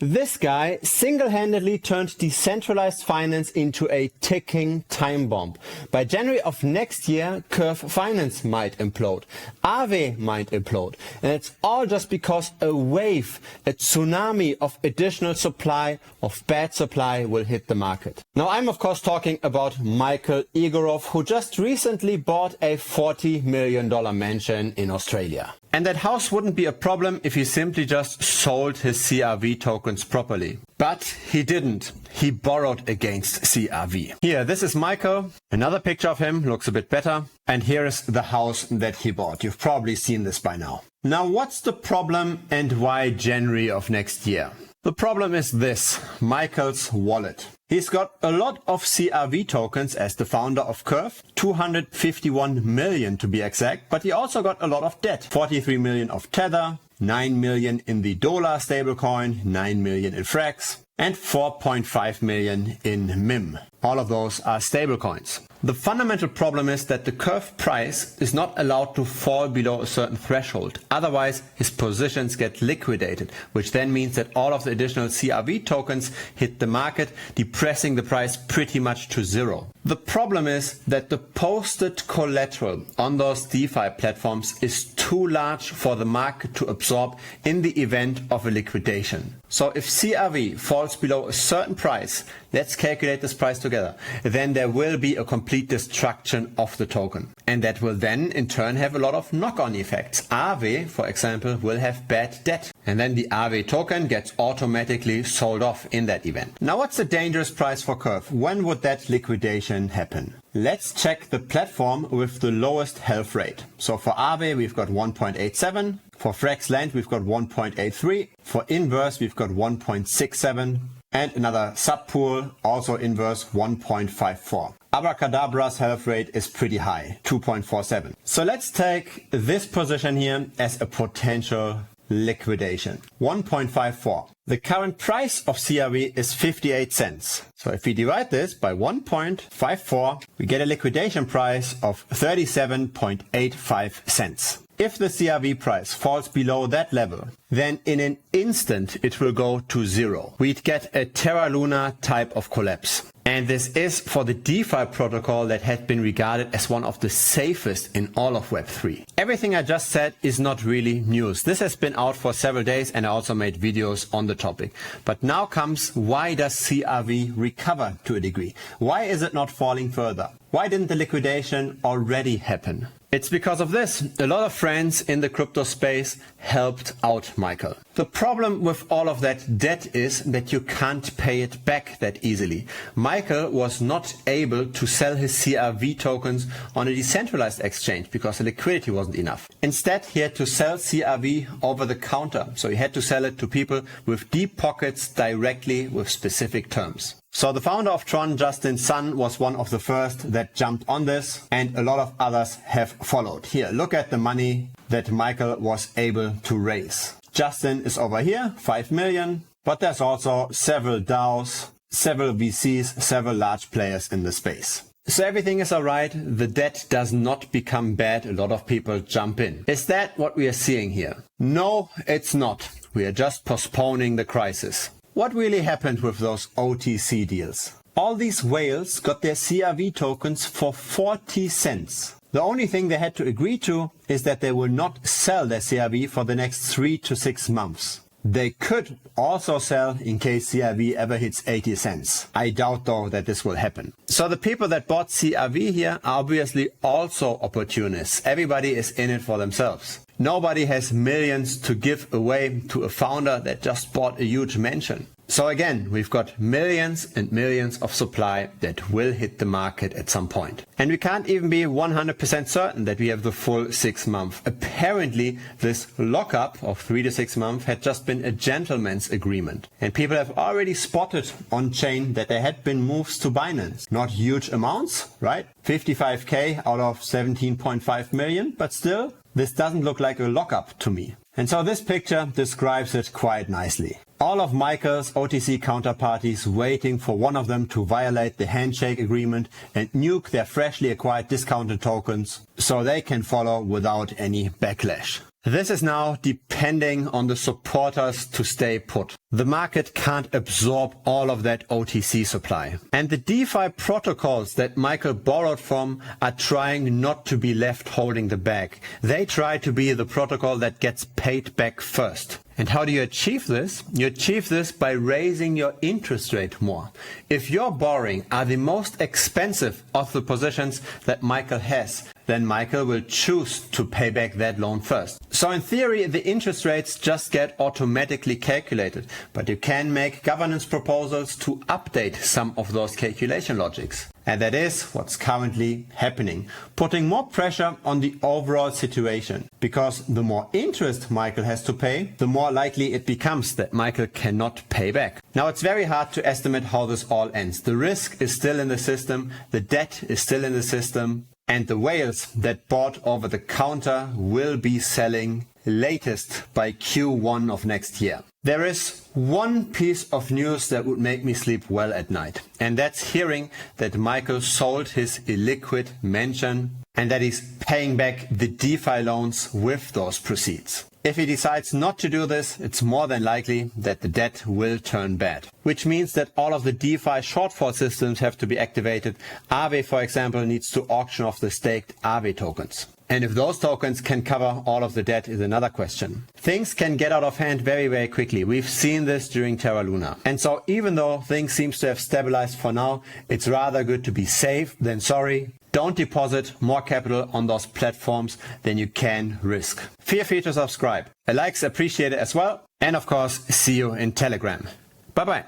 This guy single-handedly turned decentralized finance into a ticking time bomb. By January of next year, Curve Finance might implode, Aave might implode, and it's all just because a wave, a tsunami of additional supply, of bad supply will hit the market. Now I'm of course talking about Michael Egorov, who just recently bought a $40 million mansion in Australia. And that house wouldn't be a problem if he simply just sold his CRV tokens properly. But he didn't. He borrowed against CRV. Here, this is Michael. Another picture of him looks a bit better. And here is the house that he bought. You've probably seen this by now. Now, what's the problem and why January of next year? The problem is this, Michael's wallet. He's got a lot of CRV tokens as the founder of Curve, 251 million to be exact, but he also got a lot of debt, 43 million of Tether, 9 million in the dollar stablecoin, 9 million in Frax, and 4.5 million in MIM. All of those are stablecoins. The fundamental problem is that the Curve price is not allowed to fall below a certain threshold. Otherwise, his positions get liquidated, which then means that all of the additional CRV tokens hit the market, depressing the price pretty much to zero. The problem is that the posted collateral on those DeFi platforms is too large for the market to absorb in the event of a liquidation. So if CRV falls below a certain price, let's calculate this price together, then there will be a complete destruction of the token. And that will then in turn have a lot of knock-on effects. Aave, for example, will have bad debt. And then the Aave token gets automatically sold off in that event. Now what's the dangerous price for Curve? When would that liquidation happen? Let's check the platform with the lowest health rate. So for Aave we've got 1.87. For Frax Land we've got 1.83. For Inverse we've got 1.67. And another subpool, also Inverse, 1.54. Abracadabra's health rate is pretty high, 2.47. So let's take this position here as a potential liquidation, 1.54. The current price of CRV is 58 cents. So if we divide this by 1.54, we get a liquidation price of 37.85 cents. If the CRV price falls below that level, then in an instant it will go to zero. We'd get a Terra Luna type of collapse. And this is for the DeFi protocol that had been regarded as one of the safest in all of Web3. Everything I just said is not really news. This has been out for several days and I also made videos on the topic. But now comes, why does CRV recover to a degree? Why is it not falling further? Why didn't the liquidation already happen? It's because of this. A lot of friends in the crypto space helped out Michael. The problem with all of that debt is that you can't pay it back that easily. Michael was not able to sell his CRV tokens on a decentralized exchange because the liquidity wasn't enough. Instead, he had to sell CRV over the counter. So he had to sell it to people with deep pockets directly with specific terms. So the founder of Tron, Justin Sun, was one of the first that jumped on this, and a lot of others have followed. Here, look at the money that Michael was able to raise. Justin is over here, 5 million, but there's also several DAOs, several VCs, several large players in the space. So everything is alright, the debt does not become bad, a lot of people jump in. Is that what we are seeing here? No, it's not. We are just postponing the crisis. What really happened with those OTC deals? All these whales got their CRV tokens for 40 cents. The only thing they had to agree to is that they will not sell their CRV for the next 3 to 6 months. They could also sell in case CRV ever hits 80 cents. I doubt though that this will happen. So the people that bought CRV here are obviously also opportunists. Everybody is in it for themselves. Nobody has millions to give away to a founder that just bought a huge mansion. So again, we've got millions and millions of supply that will hit the market at some point. And we can't even be 100% certain that we have the full 6 months. Apparently, this lockup of 3 to 6 months had just been a gentleman's agreement. And people have already spotted on chain that there had been moves to Binance. Not huge amounts, right? 55k out of 17.5 million, but still, this doesn't look like a lockup to me. And so this picture describes it quite nicely. All of Michael's OTC counterparties waiting for one of them to violate the handshake agreement and nuke their freshly acquired discounted tokens so they can follow without any backlash. This is now depending on the supporters to stay put. The market can't absorb all of that OTC supply. And the DeFi protocols that Michael borrowed from are trying not to be left holding the bag. They try to be the protocol that gets paid back first. And how do you achieve this? You achieve this by raising your interest rate more. If your borrowing are the most expensive of the positions that Michael has, then Michael will choose to pay back that loan first. So in theory, the interest rates just get automatically calculated, but you can make governance proposals to update some of those calculation logics. And that is what's currently happening, putting more pressure on the overall situation. Because the more interest Michael has to pay, the more likely it becomes that Michael cannot pay back. Now it's very hard to estimate how this all ends. The risk is still in the system, the debt is still in the system, and the whales that bought over the counter will be selling latest by Q1 of next year. There is one piece of news that would make me sleep well at night, and that's hearing that Michael sold his illiquid mansion and that he's paying back the DeFi loans with those proceeds. If he decides not to do this, it's more than likely that the debt will turn bad, which means that all of the DeFi shortfall systems have to be activated. Aave, for example, needs to auction off the staked Aave tokens. And if those tokens can cover all of the debt is another question. Things can get out of hand very, very quickly. We've seen this during Terra Luna. And so even though things seem to have stabilized for now, it's rather good to be safe than sorry. Don't deposit more capital on those platforms than you can risk. Feel free to subscribe. A like's appreciated as well. And of course, see you in Telegram. Bye bye.